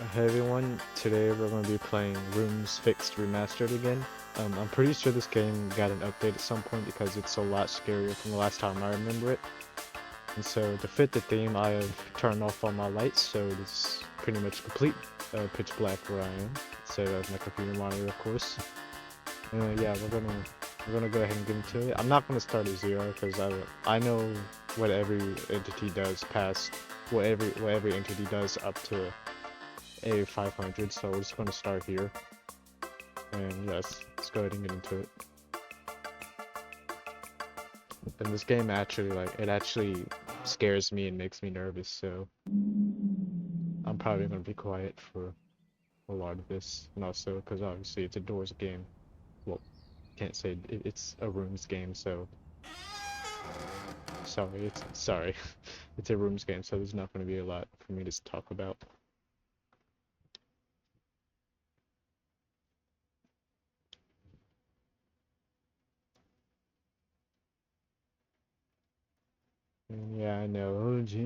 Hey everyone, today we're going to be playing Rooms Fixed Remastered again. I'm pretty sure this game got an update at some point because it's a lot scarier from the last time I remember it. And so to fit the theme, I have turned off all my lights, so it's pretty much complete pitch black where I am. So my computer monitor, of course. Yeah, we're gonna go ahead and get into it. I'm not gonna start at zero because I know what every entity does past what every entity does up to a 500, so we're just going to start here. And yes, let's go ahead and get into it. And this game actually, it actually scares me and makes me nervous, so I'm probably going to be quiet for a lot of this. And also, because obviously it's a doors game. Well, can't say it's a rooms game, so sorry. It's a rooms game, so there's not going to be a lot for me to talk about. Yeah, I know. Oh, gee,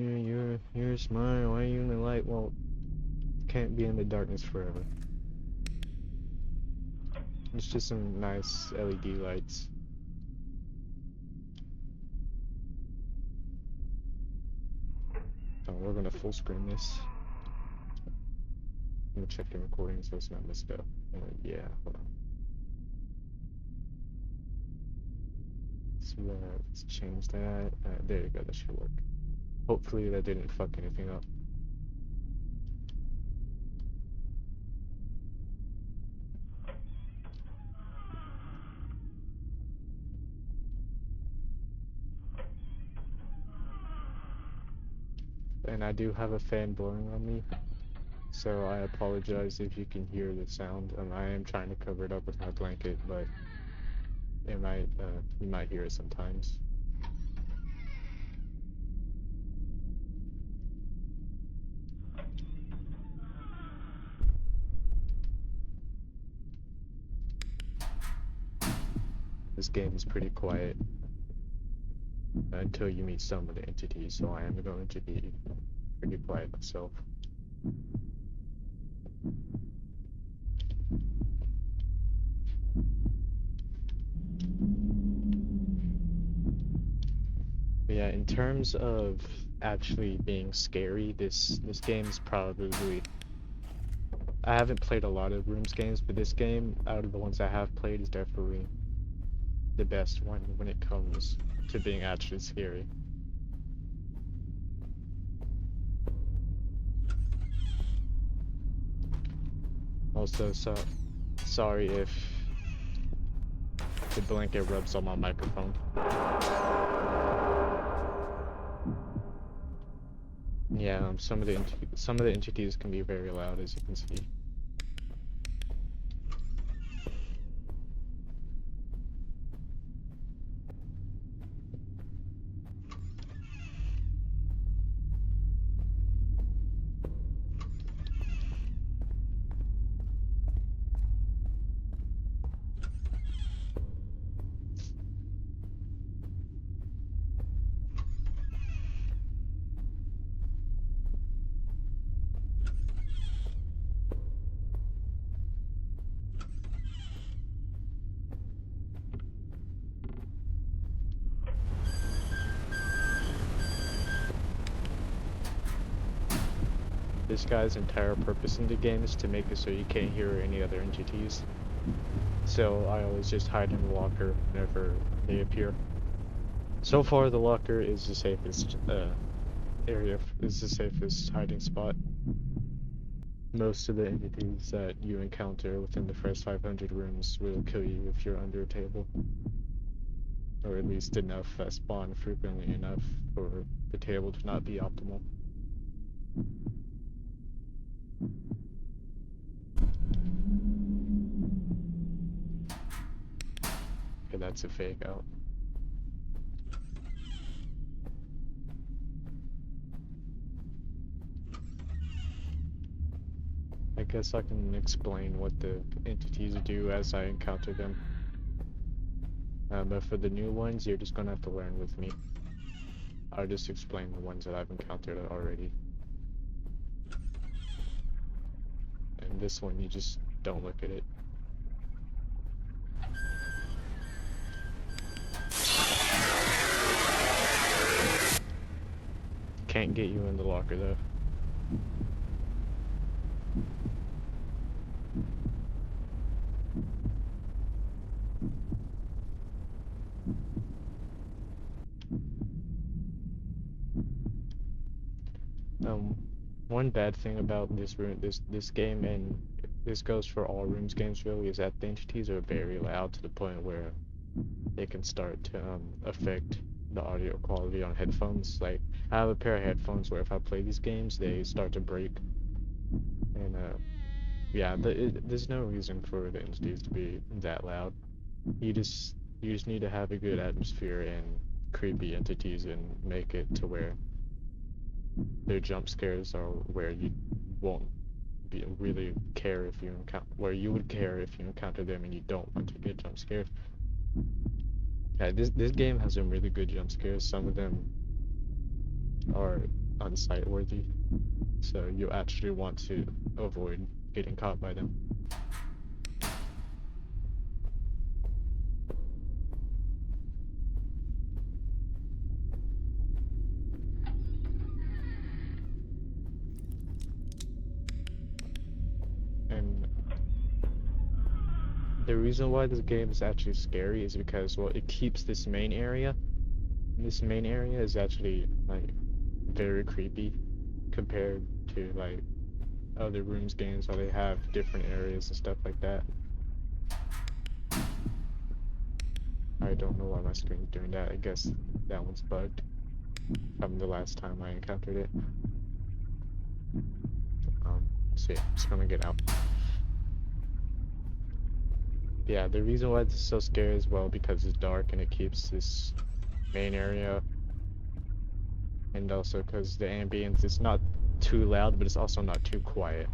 you're smart. Why are you in the light? Well, can't be in the darkness forever. It's just some nice LED lights. So we're gonna full screen this. I'm gonna check the recording so it's not messed up. Yeah, hold on. So let's change that. There you go. That should work. Hopefully that didn't fuck anything up. And I do have a fan blowing on me, so I apologize if you can hear the sound. I am trying to cover it up with my blanket, but it might you might hear it sometimes. This game is pretty quiet until you meet some of the entities, so I am going to be pretty quiet myself. But yeah, in terms of actually being scary, this game's probably, I haven't played a lot of Rooms games, but this game, out of the ones I have played, is definitely the best one when it comes to being actually scary. Also, sorry if the blanket rubs on my microphone. Yeah, some of the entities can be very loud, as you can see. This guy's entire purpose in the game is to make it so you can't hear any other entities. So I always just hide in the locker whenever they appear. So far, the locker is the safest is the safest hiding spot. Most of the entities that you encounter within the first 500 rooms will kill you if you're under a table. Or at least enough that spawn frequently enough for the table to not be optimal. Okay, that's a fake out. I guess I can explain what the entities do as I encounter them. But for the new ones, you're just gonna have to learn with me. I'll just explain the ones that I've encountered already. In this one, you just don't look at it. Can't get you in the locker though. One bad thing about this game, and this goes for all rooms games really, is that the entities are very loud to the point where they can start to affect the audio quality on headphones. Like, I have a pair of headphones where if I play these games, they start to break. And yeah, there's no reason for the entities to be that loud. You just need to have a good atmosphere and creepy entities and make it to where their jump scares are where you won't really care if you encounter, where you would care if you encounter them and you don't want to get jump scared. Yeah, this game has some really good jump scares. Some of them are unsight worthy, so you actually want to avoid getting caught by them. And the reason why this game is actually scary is because, well, it keeps this main area. This main area is actually like very creepy compared to like other rooms games where they have different areas and stuff like that. I don't know why my screen's doing that. I guess that one's bugged from the last time I encountered it. So yeah, I'm just gonna get out. Yeah, the reason why this is so scary as well because it's dark and it keeps this main area, and also because the ambience is not too loud, but it's also not too quiet.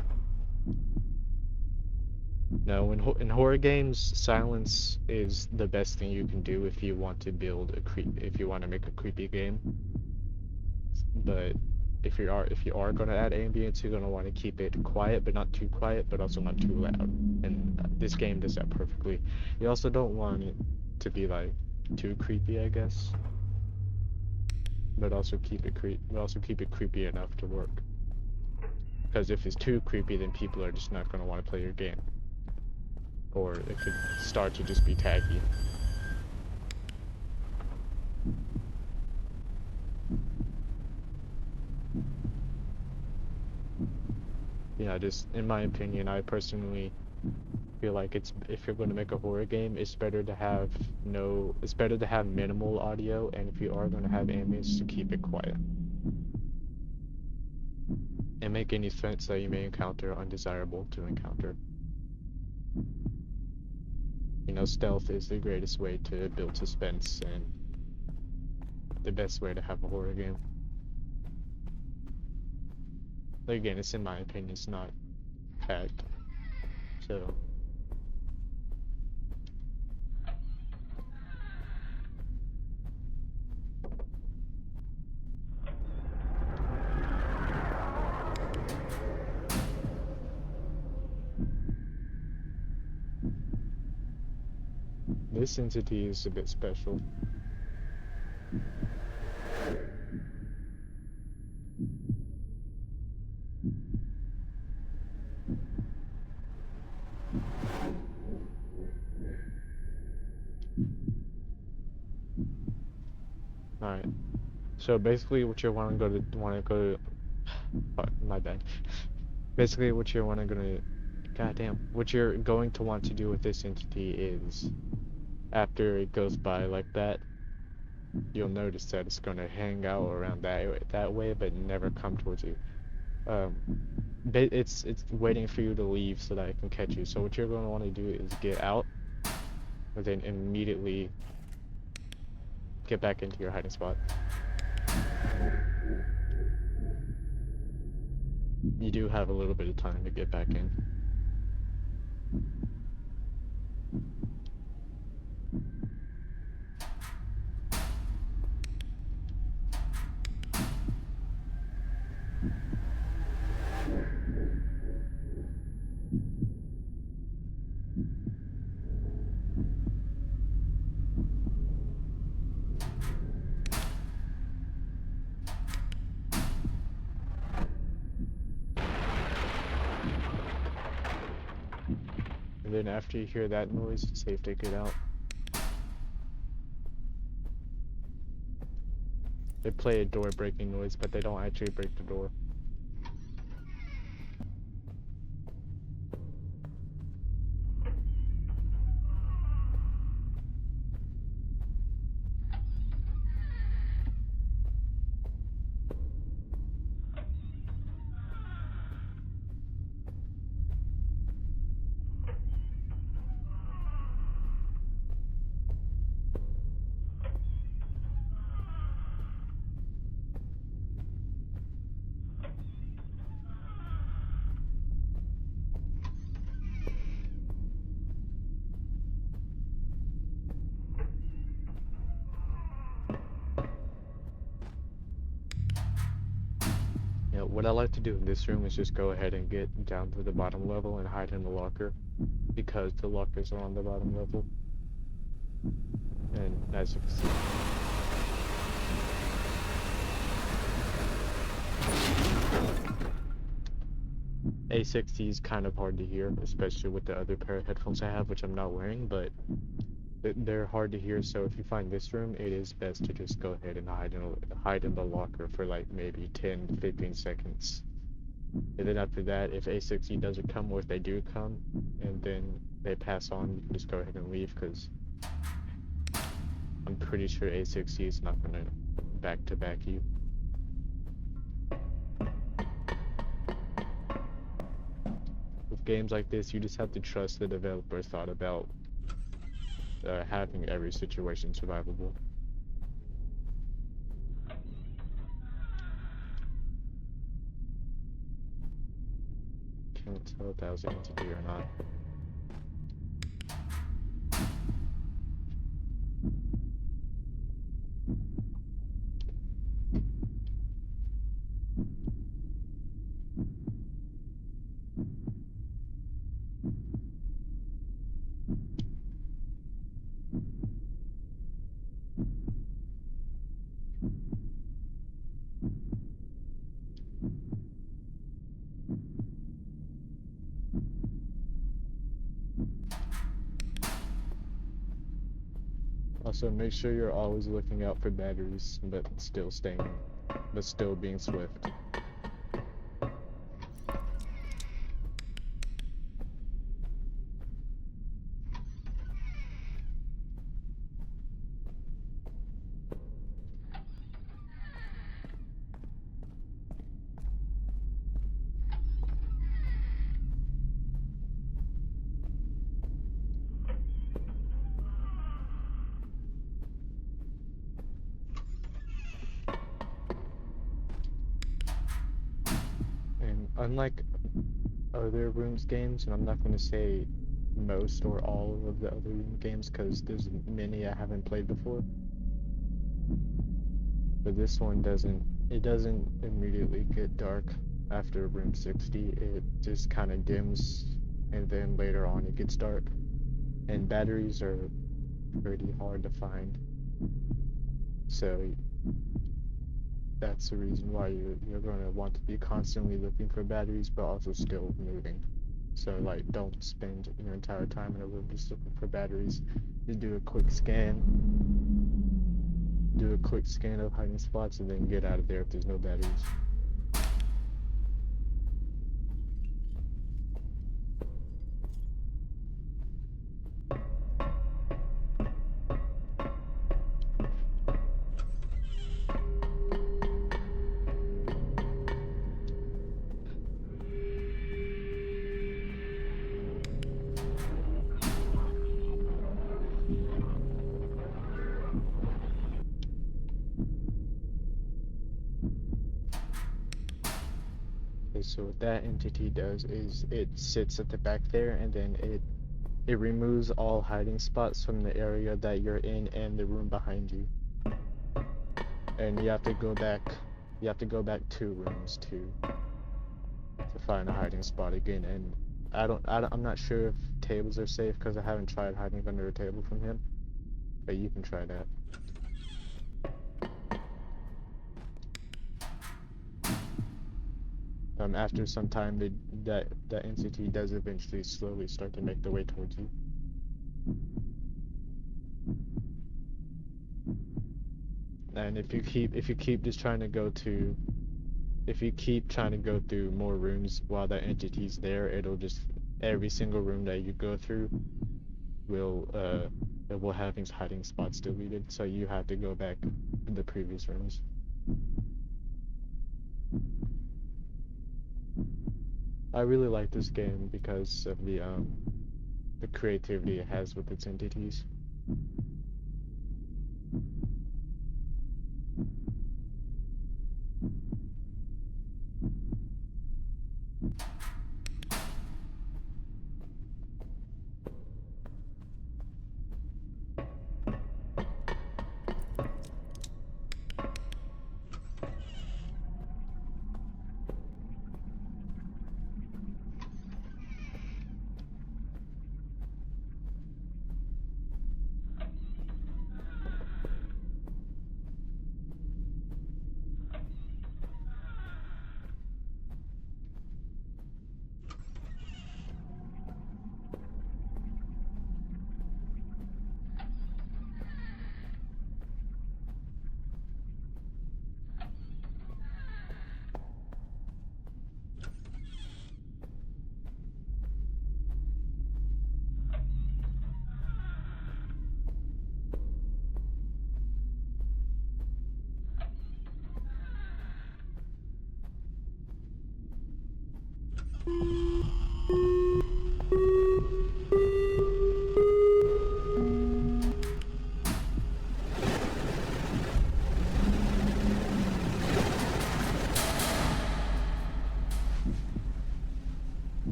No, in horror games, silence is the best thing you can do if you want to build if you want to make a creepy game. But if you are gonna add ambience, you're gonna want to keep it quiet, but not too quiet, but also not too loud. And this game does that perfectly. You also don't want it to be like too creepy, I guess. But also keep it creepy enough to work. Because if it's too creepy, then people are just not gonna want to play your game. Or it could start to just be taggy. Yeah, just in my opinion, I personally feel like if you're going to make a horror game, it's better to have minimal audio, and if you are going to have ambience, to keep it quiet. And make any threats that you may encounter undesirable to encounter. You know, stealth is the greatest way to build suspense and the best way to have a horror game. But again, it's in my opinion, it's not fact. So this entity is a bit special. Alright. So basically what you want to go oh, my bad. Basically what you're what you're going to want to do with this entity is after it goes by like that, you'll notice that it's going to hang out around that way but never come towards you. It's waiting for you to leave so that it can catch you. So what you're going to want to do is get out and then immediately get back into your hiding spot. You do have a little bit of time to get back in. And then after you hear that noise, it's safe to get out. They play a door breaking noise, but they don't actually break the door. You know, what I like to do in this room is just go ahead and get down to the bottom level and hide in the locker, because the lockers are on the bottom level. And as you can see, A60 is kind of hard to hear, especially with the other pair of headphones I have, which I'm not wearing, but they're hard to hear. So if you find this room, it is best to just go ahead and hide in the locker for like maybe 10-15 seconds. And then after that, if A60 doesn't come, or if they do come and then they pass on, you can just go ahead and leave, because I'm pretty sure A60 is not gonna back-to-back you. With games like this, you just have to trust the developer thought about having every situation survivable. Can't tell if that was an entity or not. Also, make sure you're always looking out for batteries, but still being swift. And unlike other rooms games, and I'm not going to say most or all of the other room games, because there's many I haven't played before, but this one doesn't immediately get dark after room 60. It just kind of dims, and then later on it gets dark, and batteries are pretty hard to find, so that's the reason why you're going to want to be constantly looking for batteries, but also still moving. So like, don't spend your entire time in a room just looking for batteries. Just do a quick scan of hiding spots, and then get out of there if there's no batteries. Okay, so what that entity does is it sits at the back there, and then it removes all hiding spots from the area that you're in and the room behind you. And you have to go back 2 rooms to find a hiding spot again. And I'm not sure if tables are safe, because I haven't tried hiding under a table from him, but you can try that. After some time, that entity does eventually slowly start to make the way towards you. And if you keep just trying to go to if you keep trying to go through more rooms while that entity's there, it'll just every single room that you go through will it will have these hiding spots deleted, so you have to go back in the previous rooms. I really like this game because of the creativity it has with its entities.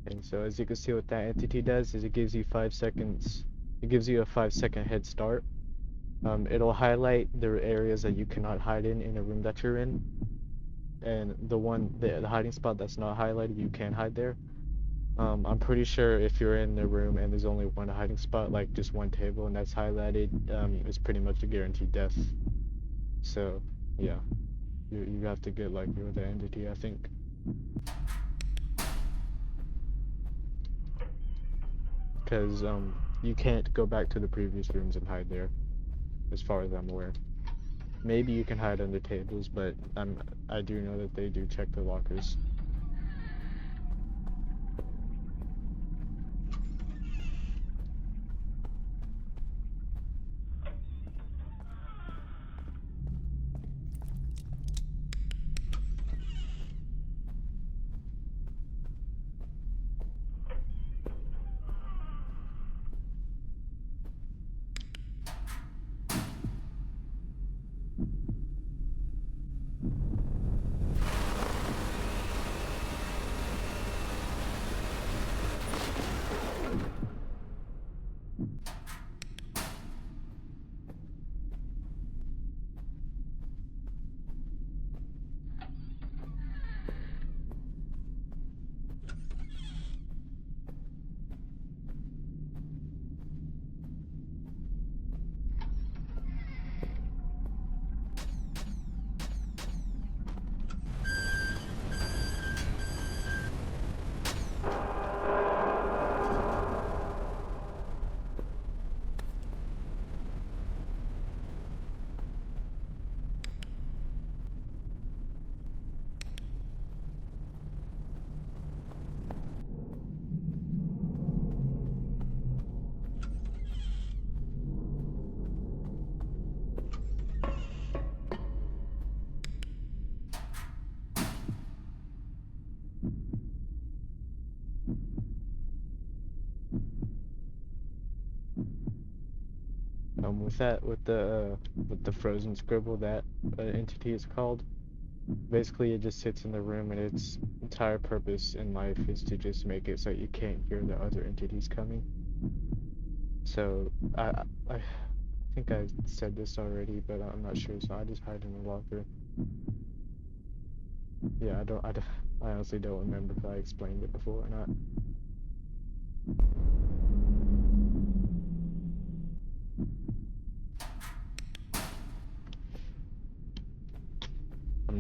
And so as you can see what that entity does is it gives you 5 seconds. It gives you a 5-second head start. It'll highlight the areas that you cannot hide in a room that you're in. And the hiding spot that's not highlighted, you can hide there. I'm pretty sure if you're in the room and there's only one hiding spot, like just one table, and that's highlighted, it's pretty much a guaranteed death. So, yeah, you have to get lucky with the entity, I think. Because you can't go back to the previous rooms and hide there, as far as I'm aware. Maybe you can hide under tables, but I do know that they do check the lockers. With the frozen scribble, that entity is called. Basically, it just sits in the room, and its entire purpose in life is to just make it so you can't hear the other entities coming. So I think I said this already, but I'm not sure. So I just hide in the locker. Yeah, I honestly don't remember if I explained it before or not.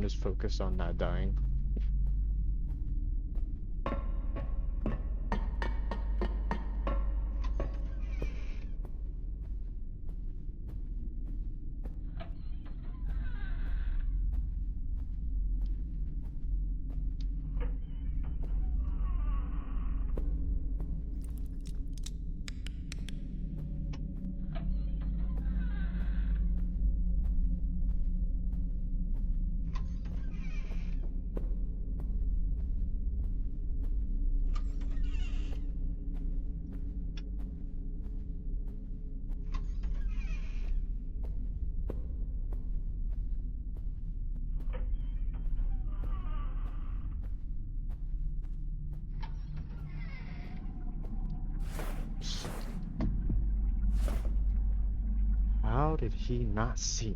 just focus on not dying. How did he not see?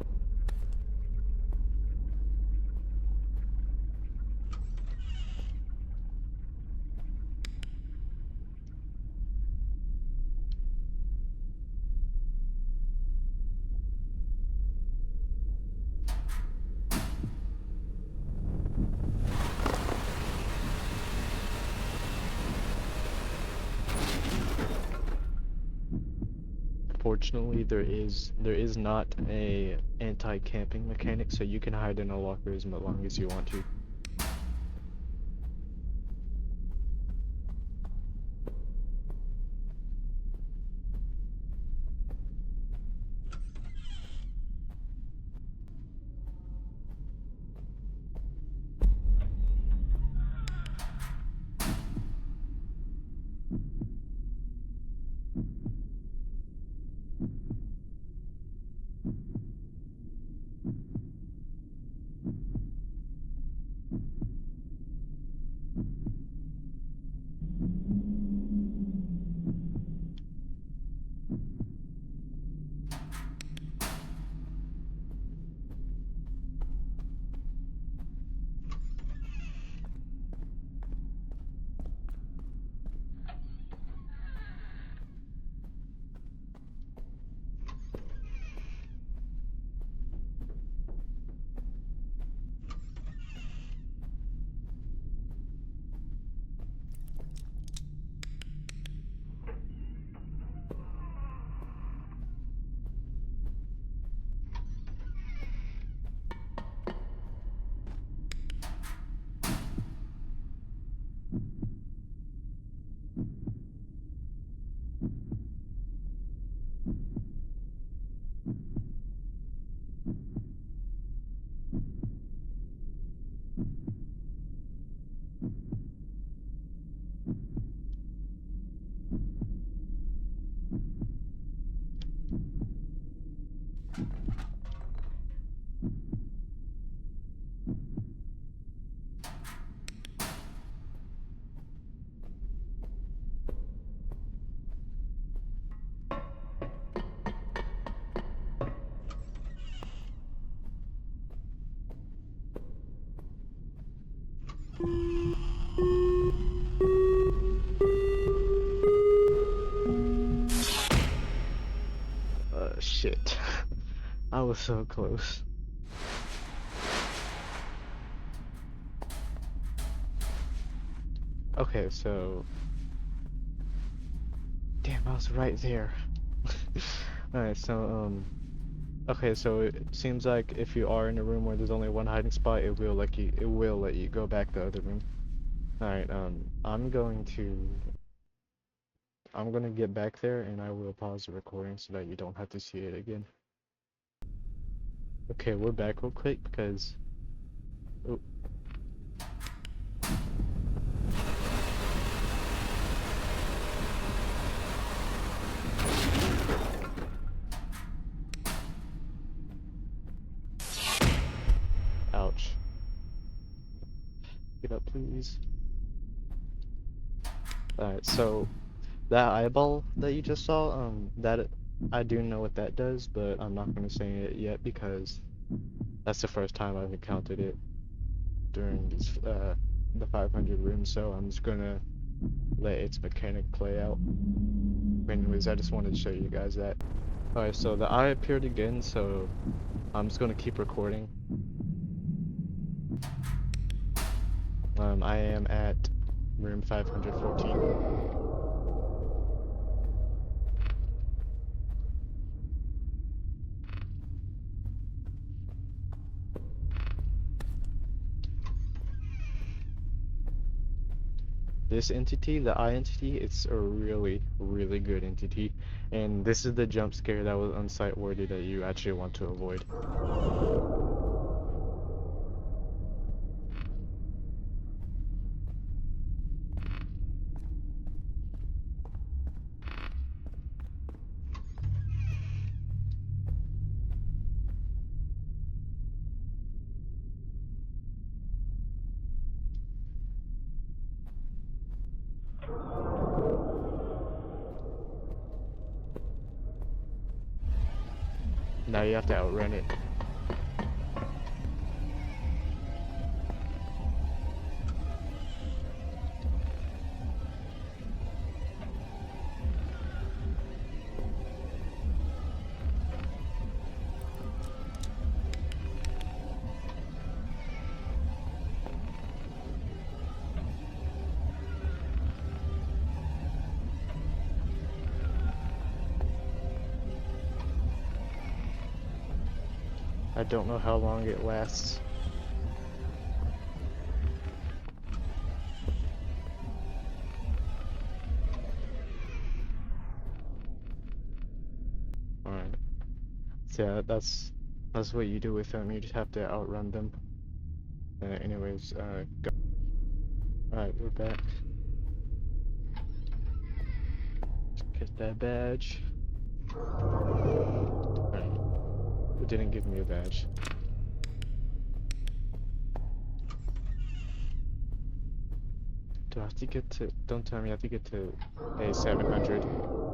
Fortunately, there is not a anti-camping mechanic, so you can hide in a locker as long as you want to. Shit. I was so close. Okay, so... Damn, I was right there. Alright, so, okay, so it seems like if you are in a room where there's only one hiding spot, it will let you go back the other room. Alright, I'm gonna get back there and I will pause the recording so that you don't have to see it again. Okay, we're back real quick because... Oh. Ouch. Get up, please. Alright, so that eyeball that you just saw, I do know what that does, but I'm not gonna say it yet because that's the first time I've encountered it during the 500 room, so I'm just gonna let its mechanic play out. Anyways, I just wanted to show you guys that. Alright, so the eye appeared again, so I'm just gonna keep recording. I am at room 514. This entity, the eye entity, it's a really, really good entity. And this is the jump scare that was unsight worthy that you actually want to avoid. Now you have to outrun it. I don't know how long it lasts. Alright. So yeah, that's what you do with them. You just have to outrun them. Anyways, go. Alright, we're back. Get that badge. Alright. It didn't give me a badge. Do I have to get to... Don't tell me I have to get to A700.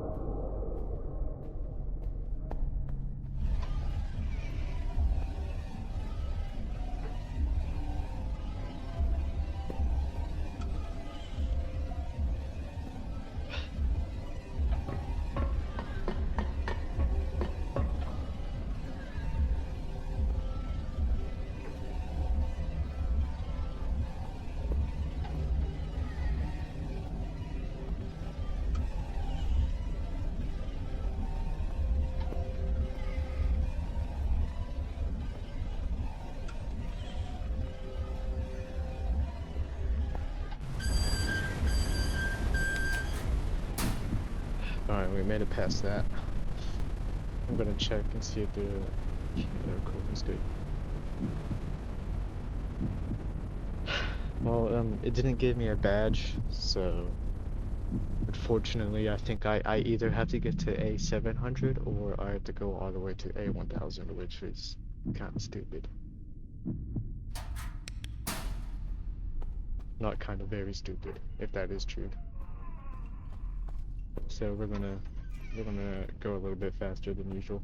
Alright, we made it past that. I'm gonna check and see if the recording is good. Well, it didn't give me a badge, so unfortunately I think I either have to get to A700 or I have to go all the way to A1000, which is kind of stupid. Not kind of, very stupid, if that is true. So we're gonna go a little bit faster than usual.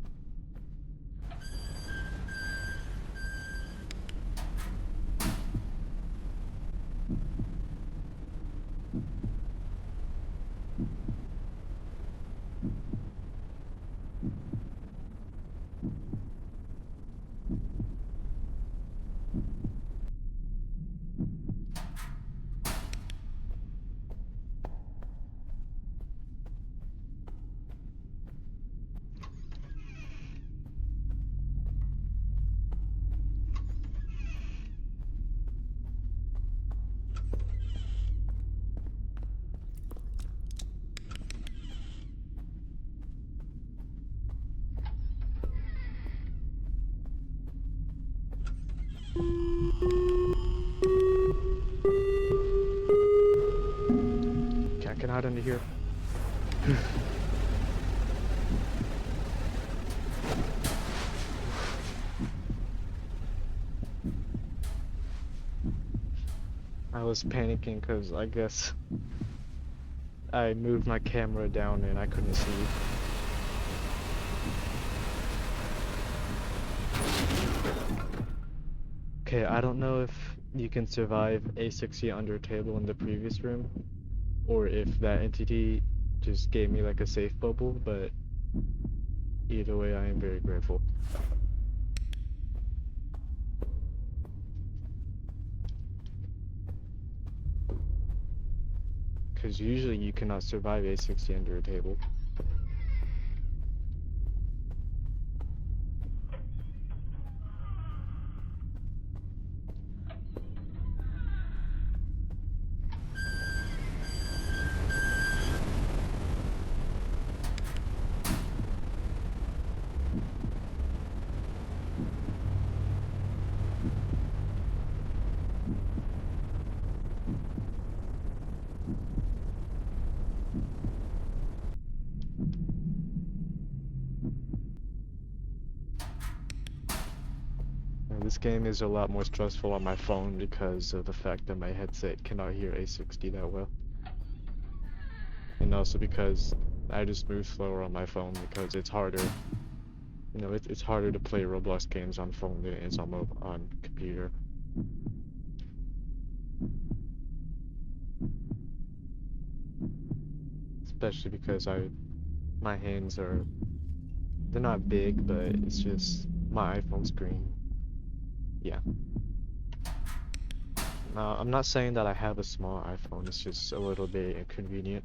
Can't get out into here. I was panicking because I guess I moved my camera down and I couldn't see. Okay, I don't know if you can survive a 60 under table in the previous room, or if that entity just gave me like a safe bubble, but either way I am very grateful. because usually you cannot survive A60 under a table. This game is a lot more stressful on my phone because of the fact that my headset cannot hear A60 that well. And also because I just move slower on my phone because it's harder. You know, it's harder to play Roblox games on phone than it is on computer. Especially because my hands are, they're not big, but it's just my iPhone screen. Yeah. Now, I'm not saying that I have a small iPhone, it's just a little bit inconvenient.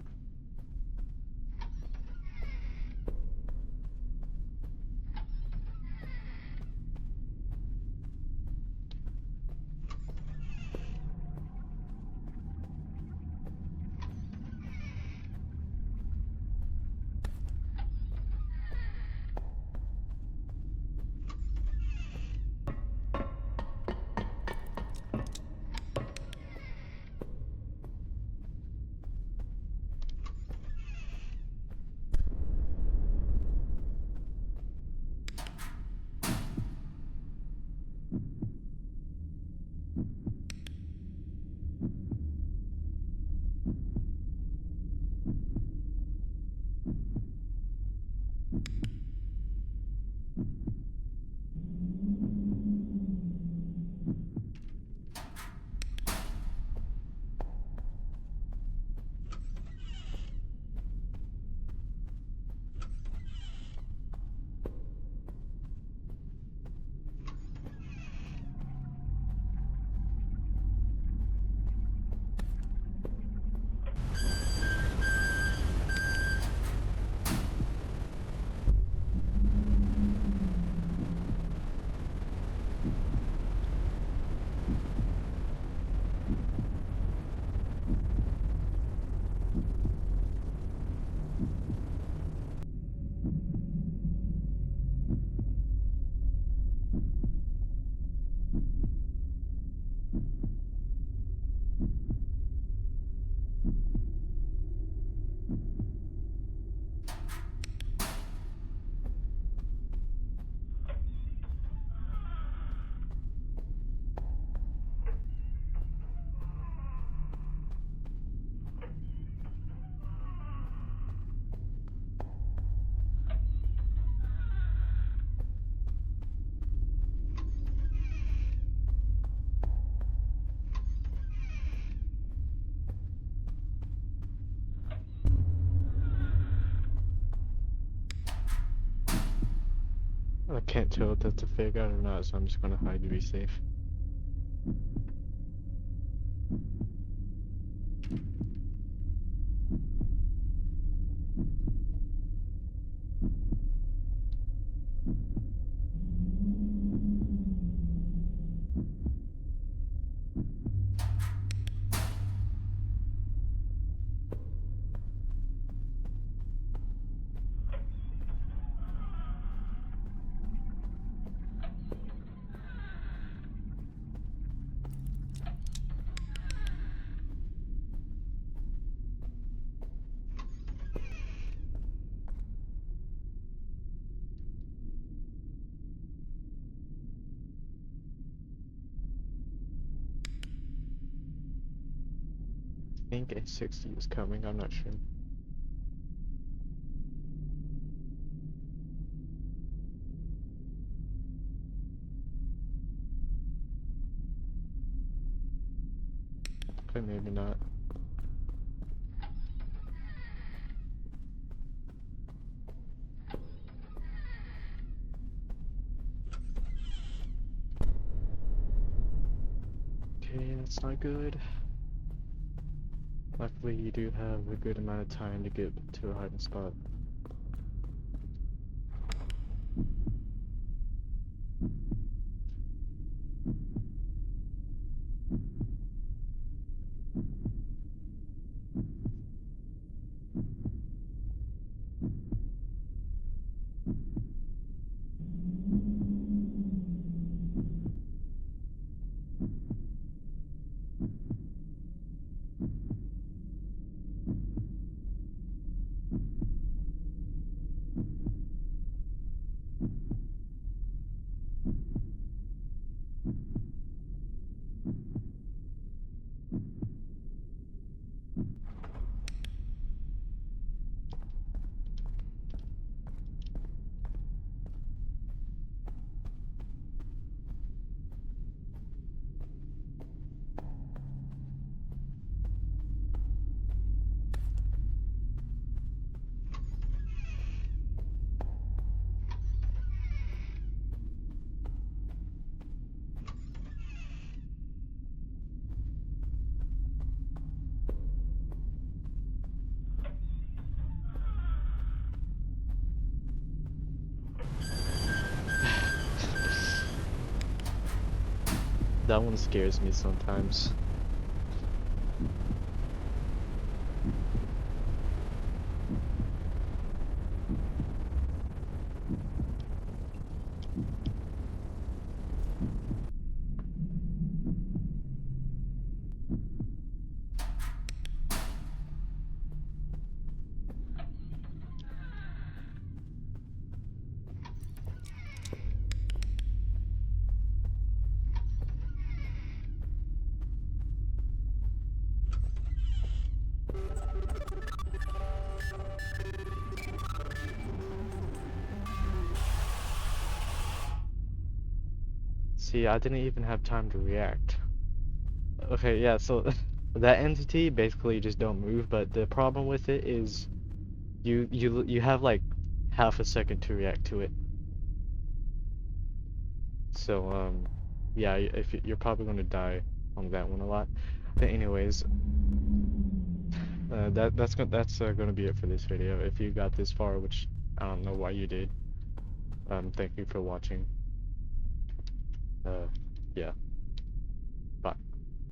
I can't tell if that's a fake out or not, so I'm just gonna hide to be safe. I think A60 is coming, I'm not sure. But maybe not. Okay, that's not good. Luckily, you do have a good amount of time to get to a hiding spot. That one scares me sometimes. See, I didn't even have time to react. Okay, yeah, so that entity basically just don't move, but the problem with it is you have like half a second to react to it. So yeah, if you're probably gonna die on that one a lot. But anyways, that's gonna be it for this video. If you got this far, which I don't know why you did, thank you for watching. Uh, yeah.